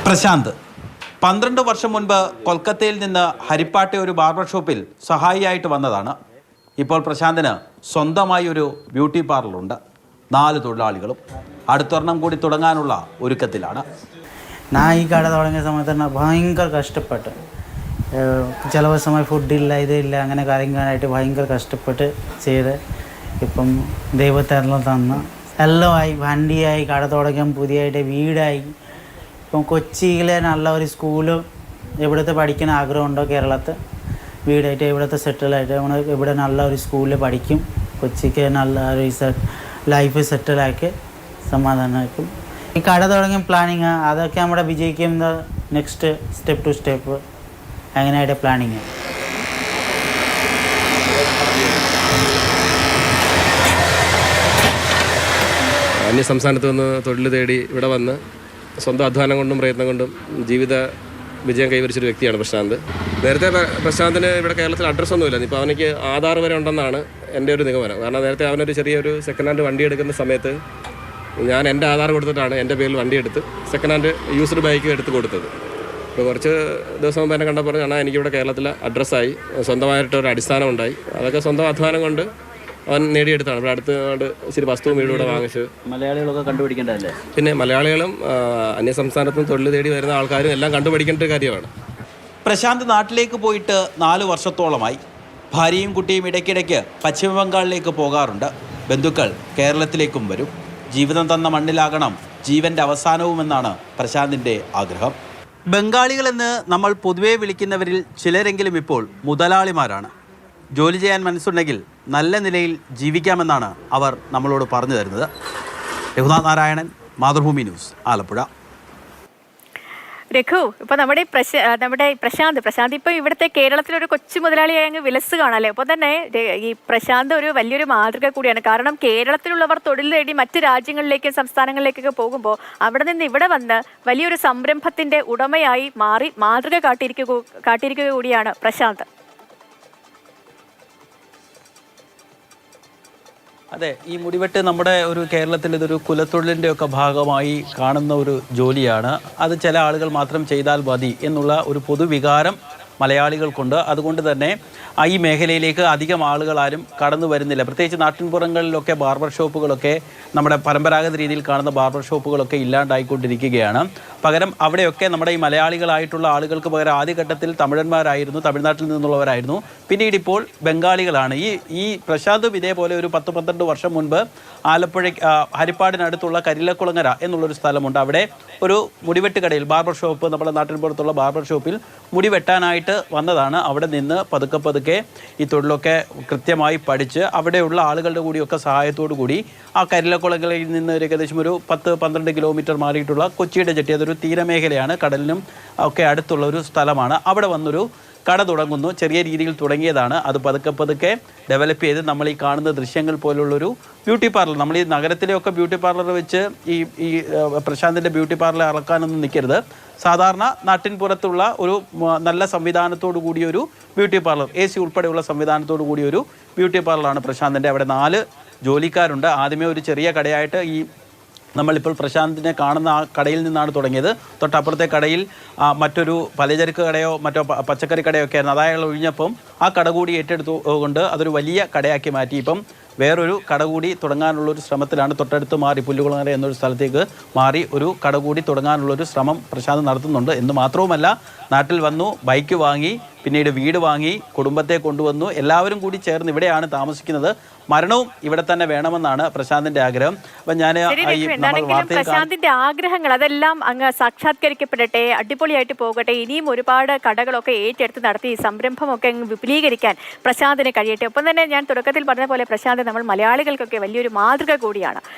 പ്രശാന്ത് 12 വർഷം മുൻപ് കൊൽക്കത്തയിൽ നിന്ന് ഹരിപ്പാട്ടെ ഒരു ബാർബർ ഷോപ്പിൽ സഹായിയായിട്ട് വന്നതാണ്. ഇപ്പോൾ പ്രശാന്തിന് സ്വന്തമായി ഒരു ബ്യൂട്ടി പാർലറുണ്ട്. 4 തൊഴിലാളികളും. അടുത്തൊരെണ്ണം കൂടി തുടങ്ങാനുള്ള ഒരുക്കത്തിലാണ്. ഞാൻ ഈ കട തുടങ്ങിയ സമയത്ത് തന്നെ ഭയങ്കര കഷ്ടപ്പെട്ട്, ചില സമയം ഫുഡില്ല, ഇതില്ല, അങ്ങനെ കാര്യങ്ങളായിട്ട് ഭയങ്കര കഷ്ടപ്പെട്ട് ചെയ്ത് ഇപ്പം ദൈവത്തെല്ലാം തന്ന് എല്ലാമായി, വണ്ടിയായി, കട തുടങ്ങാൻ പുതിയതായിട്ട് വീടായി. ഇപ്പം കൊച്ചിയിലെ നല്ല ഒരു സ്കൂള് എവിടുത്തെ പഠിക്കാൻ ആഗ്രഹമുണ്ടോ കേരളത്തിൽ വീടായിട്ട് ഇവിടുത്തെ സെറ്റിലായിട്ട് നമ്മൾ ഇവിടെ നല്ല ഒരു സ്കൂളിൽ പഠിക്കും. കൊച്ചിക്ക് നല്ല ഒരു ലൈഫ് സെറ്റിലാക്കി സമാധാനമാക്കും. ഈ കട തുടങ്ങിയ പ്ലാനിങ് അതൊക്കെ നമ്മുടെ വിജയിക്കുന്ന നെക്സ്റ്റ് സ്റ്റെപ്പ് ടു സ്റ്റെപ്പ് അങ്ങനെയായിട്ട് പ്ലാനിങ്. അന്യ സംസ്ഥാനത്ത് നിന്ന് തൊഴിൽ തേടി ഇവിടെ വന്ന് സ്വന്തം അധ്വാനം കൊണ്ടും പ്രയത്നം കൊണ്ടും ജീവിത വിജയം കൈവരിച്ചൊരു വ്യക്തിയാണ് പ്രശാന്ത്. നേരത്തെ പ്രശാന്തിന് ഇവിടെ കേരളത്തിൽ അഡ്രസ്സൊന്നുമില്ല. ഇപ്പോൾ അവനിക്ക് ആധാർ വരെ ഉണ്ടെന്നാണ് എൻ്റെ ഒരു നിഗമനം. കാരണം നേരത്തെ അവനൊരു ചെറിയൊരു സെക്കൻഡ് ഹാൻഡ് വണ്ടി എടുക്കുന്ന സമയത്ത് ഞാൻ എൻ്റെ ആധാർ കൊടുത്തിട്ടാണ് എൻ്റെ പേരിൽ വണ്ടി എടുത്ത് സെക്കൻഡ് ഹാൻഡ് യൂസ്ഡ് ബൈക്ക് എടുത്ത് കൊടുത്തത്. ഇപ്പോൾ കുറച്ച് ദിവസം മുമ്പ് എന്നെ കണ്ടപ്പോൾ പറഞ്ഞാൽ എനിക്കിവിടെ കേരളത്തിൽ അഡ്രസ്സായി, സ്വന്തമായിട്ടൊരു അടിസ്ഥാനം ഉണ്ടായി. അതൊക്കെ സ്വന്തം അധ്വാനം കൊണ്ട് അവൻ നേടിയെടുത്താണ്. ഇവിടെ അടുത്ത് ഇച്ചിരി വസ്തുവും വീടും ഇവിടെ വാങ്ങിച്ച്. മലയാളികളൊക്കെ കണ്ടുപിടിക്കേണ്ടതല്ലേ? പിന്നെ മലയാളികളും അന്യസംസ്ഥാനത്തും തൊഴിൽ തേടി വരുന്ന ആൾക്കാരും എല്ലാം കണ്ടുപിടിക്കേണ്ട ഒരു കാര്യമാണ്. പ്രശാന്ത് നാട്ടിലേക്ക് പോയിട്ട് 4 വർഷത്തോളമായി. ഭാര്യയും കുട്ടിയും ഇടയ്ക്കിടയ്ക്ക് പശ്ചിമ ബംഗാളിലേക്ക് പോകാറുണ്ട്. ബന്ധുക്കൾ കേരളത്തിലേക്കും വരും. ജീവിതം തന്ന മണ്ണിലാകണം ജീവൻ്റെ അവസാനവുമെന്നാണ് പ്രശാന്തിൻ്റെ ആഗ്രഹം. ബംഗാളികളെന്ന് നമ്മൾ പൊതുവെ വിളിക്കുന്നവരിൽ ചിലരെങ്കിലും ഇപ്പോൾ മുതലാളിമാരാണ്. ജോലി ചെയ്യാൻ മനസ്സുണ്ടെങ്കിൽ നല്ല നിലയിൽ ജീവിക്കാമെന്നാണ് അവർ നമ്മളോട് പറഞ്ഞു തരുന്നത്. രഘുനാഥ് നാരായണൻ, മാതൃഭൂമി ന്യൂസ്, ആലപ്പുഴ. രഘു, ഇപ്പോൾ നമ്മുടെ പ്രശാന്ത് ഇപ്പോൾ ഇവിടുത്തെ കേരളത്തിലൊരു കൊച്ചു മുതലാളിയായി അങ്ങ് വിലസുകയാണല്ലേ. അപ്പോൾ തന്നെ ഈ പ്രശാന്ത് ഒരു വലിയൊരു മാതൃക കൂടിയാണ്. കാരണം കേരളത്തിലുള്ളവർ തൊഴിൽ തേടി മറ്റ് രാജ്യങ്ങളിലേക്കും സംസ്ഥാനങ്ങളിലേക്കൊക്കെ പോകുമ്പോൾ അവിടെ നിന്ന് ഇവിടെ വന്ന് വലിയൊരു സംരംഭത്തിൻ്റെ ഉടമയായി മാറി മാതൃക കാട്ടിയിരിക്കുക കൂടിയാണ് പ്രശാന്ത്. അതെ, ഈ മുടിവെട്ട് നമ്മുടെ ഒരു കേരളത്തിൽ ഇതൊരു കുലത്തൊഴിലിൻ്റെ ഒക്കെ ഭാഗമായി കാണുന്ന ഒരു ജോലിയാണ്. അത് ചില ആളുകൾ മാത്രം ചെയ്താൽ മതി എന്നുള്ള ഒരു പൊതുവികാരം മലയാളികൾക്കുണ്ട്. അതുകൊണ്ട് തന്നെ ഈ മേഖലയിലേക്ക് അധികം ആളുകൾ ആരും കടന്നു വരുന്നില്ല. പ്രത്യേകിച്ച് നാട്ടിൻപുറങ്ങളിലൊക്കെ ബാർബർ ഷോപ്പുകളൊക്കെ നമ്മുടെ പരമ്പരാഗത രീതിയിൽ കാണുന്ന ബാർബർ ഷോപ്പുകളൊക്കെ ഇല്ലാണ്ടായിക്കൊണ്ടിരിക്കുകയാണ്. പകരം അവിടെയൊക്കെ നമ്മുടെ ഈ മലയാളികളായിട്ടുള്ള ആളുകൾക്ക് പകരം ആദ്യഘട്ടത്തിൽ തമിഴന്മാരായിരുന്നു, തമിഴ്നാട്ടിൽ നിന്നുള്ളവരായിരുന്നു. പിന്നീട് ഇപ്പോൾ ബംഗാളികളാണ്. ഈ പ്രശാന്തും ഇതേപോലെ ഒരു 10-12 വർഷം മുൻപ് ആലപ്പുഴ ഹരിപ്പാടിനടുത്തുള്ള കരിലക്കുളങ്ങര എന്നുള്ളൊരു സ്ഥലമുണ്ട്. അവിടെ ഒരു മുടിവെട്ട് കടയിൽ ബാർബർ ഷോപ്പ്, നമ്മുടെ നാട്ടിൻപുറത്തുള്ള ബാർബർ ഷോപ്പിൽ മുടി വെട്ടാനായിട്ട് വന്നതാണ്. അവിടെ നിന്ന് പതുക്കെ ഈ തൊഴിലൊക്കെ കൃത്യമായി പഠിച്ച് അവിടെയുള്ള ആളുകളുടെ കൂടിയൊക്കെ സഹായത്തോടു കൂടി ആ കരിലക്കുളങ്ങളിൽ നിന്ന് ഏകദേശം ഒരു 10-12 കിലോമീറ്റർ മാറിയിട്ടുള്ള കൊച്ചിയുടെ ജെട്ടി, അതൊരു തീരമേഖലയാണ്, കടലിനും ഒക്കെ അടുത്തുള്ള ഒരു സ്ഥലമാണ്. അവിടെ വന്നൊരു കട തുടങ്ങുന്നു. ചെറിയ രീതിയിൽ തുടങ്ങിയതാണ്. അത് പതുക്കെ ഡെവലപ്പ് ചെയ്ത് നമ്മൾ ഈ കാണുന്ന ദൃശ്യങ്ങൾ പോലുള്ളൊരു ബ്യൂട്ടി പാർലർ, നമ്മൾ ഈ നഗരത്തിലെയൊക്കെ ബ്യൂട്ടി പാർലർ വെച്ച് ഈ പ്രശാന്തിൻ്റെ ബ്യൂട്ടി പാർലർ ഇറക്കാനൊന്നും നിൽക്കരുത്. സാധാരണ നാട്ടിൻപുറത്തുള്ള ഒരു നല്ല സംവിധാനത്തോടു കൂടിയൊരു ബ്യൂട്ടി പാർലർ, AC ഉൾപ്പെടെയുള്ള സംവിധാനത്തോടു കൂടിയൊരു ബ്യൂട്ടി പാർലറാണ് പ്രശാന്തിൻ്റെ. അവിടെ 4 ജോലിക്കാരുണ്ട്. ആദ്യമേ ഒരു ചെറിയ കടയായിട്ട് ഈ നമ്മളിപ്പോൾ പ്രശാന്തിനെ കാണുന്ന ആ കടയിൽ നിന്നാണ് തുടങ്ങിയത്. തൊട്ടപ്പുറത്തെ കടയിൽ മറ്റൊരു പലചരക്ക് കടയോ മറ്റോ പച്ചക്കറി കടയോ ഒക്കെ ആയിരുന്നു. അതായത് ഒഴിഞ്ഞപ്പം ആ കട കൂടി ഏറ്റെടുത്തുകൊണ്ട് അതൊരു വലിയ കടയാക്കി മാറ്റി. ഇപ്പം വേറൊരു കട കൂടി തുടങ്ങാനുള്ളൊരു ശ്രമത്തിലാണ്. തൊട്ടടുത്ത് മാറി പുല്ലുകുളങ്ങര എന്നൊരു സ്ഥലത്തേക്ക് മാറി ഒരു കട കൂടി തുടങ്ങാനുള്ളൊരു ശ്രമം പ്രശാന്ത് നടത്തുന്നുണ്ട്. എന്ന് മാത്രവുമല്ല, നാട്ടിൽ വന്നു, ബൈക്ക് വാങ്ങി, പിന്നീട് വീട് വാങ്ങി, കുടുംബത്തെ കൊണ്ടുവന്നു. എല്ലാവരും കൂടി ചേർന്ന് ഇവിടെയാണ് താമസിക്കുന്നത്. മരണവും ഇവിടെ തന്നെ വേണമെന്നാണ് പ്രശാന്തിന്റെ ആഗ്രഹം. അപ്പം പ്രശാന്തിന്റെ ആഗ്രഹങ്ങൾ അതെല്ലാം അങ്ങ് സാക്ഷാത്കരിക്കപ്പെടട്ടെ, അടിപൊളിയായിട്ട് പോകട്ടെ. ഇനിയും ഒരുപാട് കടകളൊക്കെ ഏറ്റെടുത്ത് നടത്തി ഈ സംരംഭമൊക്കെ അങ്ങ് വിപുലീകരിക്കാൻ പ്രശാന്തിന് കഴിയട്ടെ. ഒപ്പം തന്നെ ഞാൻ തുടക്കത്തിൽ പറഞ്ഞ പോലെ പ്രശാന്ത് നമ്മൾ മലയാളികൾക്കൊക്കെ വലിയൊരു മാതൃക കൂടിയാണ്.